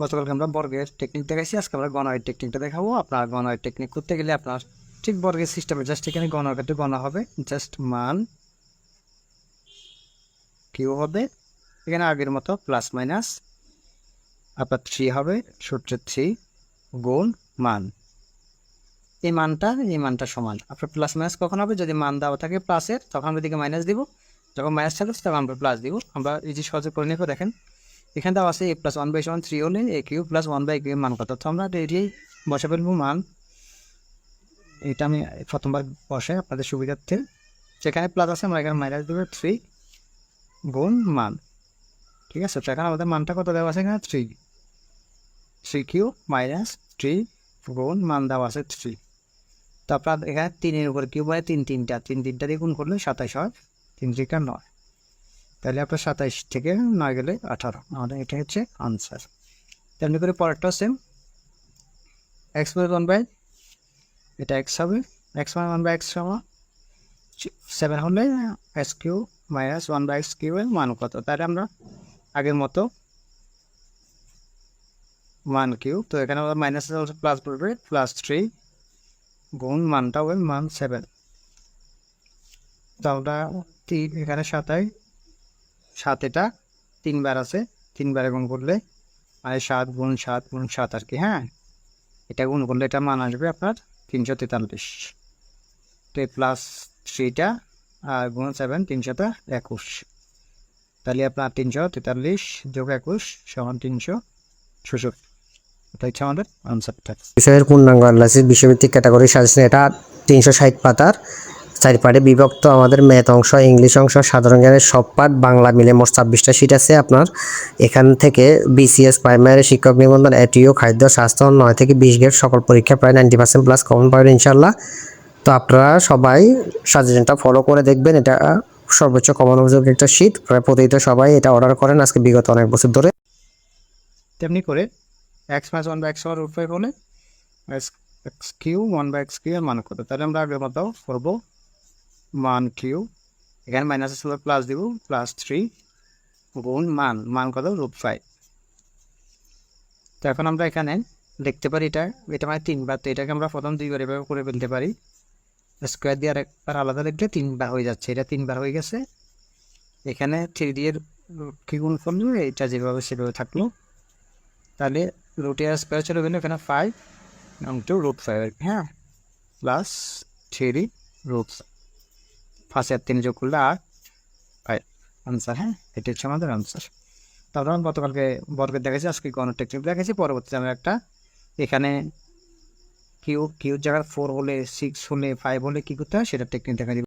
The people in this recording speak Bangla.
গতকালকে আমরা বর্গের টেকনিক দেখাইছি, আজকে আমরা গণয়ের টেকনিকটা দেখাবো। আপনার গণয়ের টেকনিক করতে গেলে আপনার ঠিক বর্গের সিস্টেমে জাস্ট এখানে গণাকারটা গণা হবে, জাস্ট মান কিউ হবে এখানে আগের মতো প্লাস মাইনাস আপনার 3 হবে, সূত্র 3 গুণ মান। এই মানটা সমান। আপনার প্লাস মাইনাস কখন হবে? যদি মান দেওয়া থাকে প্লাসের তখন আমরা দিকে মাইনাস দিব, যখন মাইনাস থাকবে তখন আমরা প্লাস দিব। আমরা এই যে সহজে করে নেবো, দেখেন এখানে দেওয়া আছে a+1/3 হলে a কিউ প্লাস 1/কিউ মান কত, তো আমরা এটাই বসে ফেলবো মান। এটা আমি প্রথমবার বসে আপনাদের সুবিধার্থে, যেখানে প্লাস আছে আমরা এখানে মাইনাস দেবো 3 গুণ মান। ঠিক আছে, তো এখানে আমাদের মানটা কত দেওয়া আছে? এখানে 3 কিউ মাইনাস 3 গুণ মান দেওয়া আছে 3। তো আপনার এখানে 3-এর উপর কিউ মানে 3 দিয়ে গুণ করলে 27 হয়, 3 9। তাহলে আপনার 27 থেকে 9 গেলে 18, আমাদের এটা হচ্ছে আনসার। তেমনি করে পরেরটাও সেম, x+1 এটা x হবে, x=1/x সমান 7 হলে x³ মাইনাস 1/x³ এর মান কত? তাহলে আমরা আগের মতো মান কিউ, তো এখানে আমরা মাইনাস প্লাস পড়বে +3 গুণ মানটা হবে মান 7। তো আমরা 3 এখানে 7 এটা 3 বার আছে, 3 বারে গুণ করলে মানে 7 গুণ 7 গুণ 7 আর কি। হ্যাঁ, এটা গুণ করলে এটা মান আসবে আপনার 343। তো প্লাস 3টা আর গুণ 7 321। তাহলে আপনার 343 যোগ 21 সমান 366। এটা হচ্ছে আমাদের আনসারটা। বিষয়ের পূর্ণাঙ্গ অ্যানালাইসিস বিশ্বভিত্তিক ক্যাটাগরি সাজেশন, এটা 360 পাতার 4 পার্টে বিভক্ত। আমাদের ম্যাথ অংশ, ইংলিশ অংশ, সাধারণ জ্ঞানের সব পার্ট, বাংলা মিলে মোট 26টা শীট আছে আপনার। এখান থেকে বিসিএস প্রাইমারি শিক্ষক নিবন্ধন, এটিও, খাদ্য, স্বাস্থ্য 9 থেকে 20 গ্রেড সকল পরীক্ষা প্রায় 90% প্লাস কমন পাবেন ইনশাল্লাহ। তো আপনারা সবাই সাজেশনটা ফলো করে দেখবেন, এটা সর্বোচ্চ কমন উপযোগী একটা শীট। প্রায় প্রতিটা সবাই এটা অর্ডার করেন আজকে বিগত অনেক বছর ধরে। তেমনি করে x-1/x হওয়ার উপায় হলে x³ 1/x³ এর মান কত? তাহলে আমরা আগের মতো করবো মান কিউ, এখানে মাইনাস আছে প্লাস দিব, +3 গুণ মান কত? √5। তো এখন আমরা এখানে দেখতে পারি এটা মানে 3 বার, তো এটাকে আমরা প্রথম 2 বার এভাবে করে ফেলতে পারি। স্কোয়ার দিয়ে আরেকবার আলাদা লিখলে 3 বার হয়ে যাচ্ছে, এটা 3 বার হয়ে গেছে। এখানে 3 দিয়ে কি গুণ করলো, এটা যেভাবে সেভাবে থাকলো। তাহলে রুটে স্কোয়ার চলে গেলো, এখানে 5 × √5 আর কি। হ্যাঁ, +3 √5, 5 আর 3 যোগ করলে 8 আনসার। হ্যাঁ, এটা হচ্ছে আমাদের আনসার। তারপর আমরা গতকালকে বর্গের দেখেছি, আজকে গণের টেকনিক দেখেছি। পরবর্তীতে আমরা একটা এখানে কিউ জায়গায় 4 হলে 6 হলে 5 হলে কী করতে হয় সেটা টেকনিক দেখা দিই।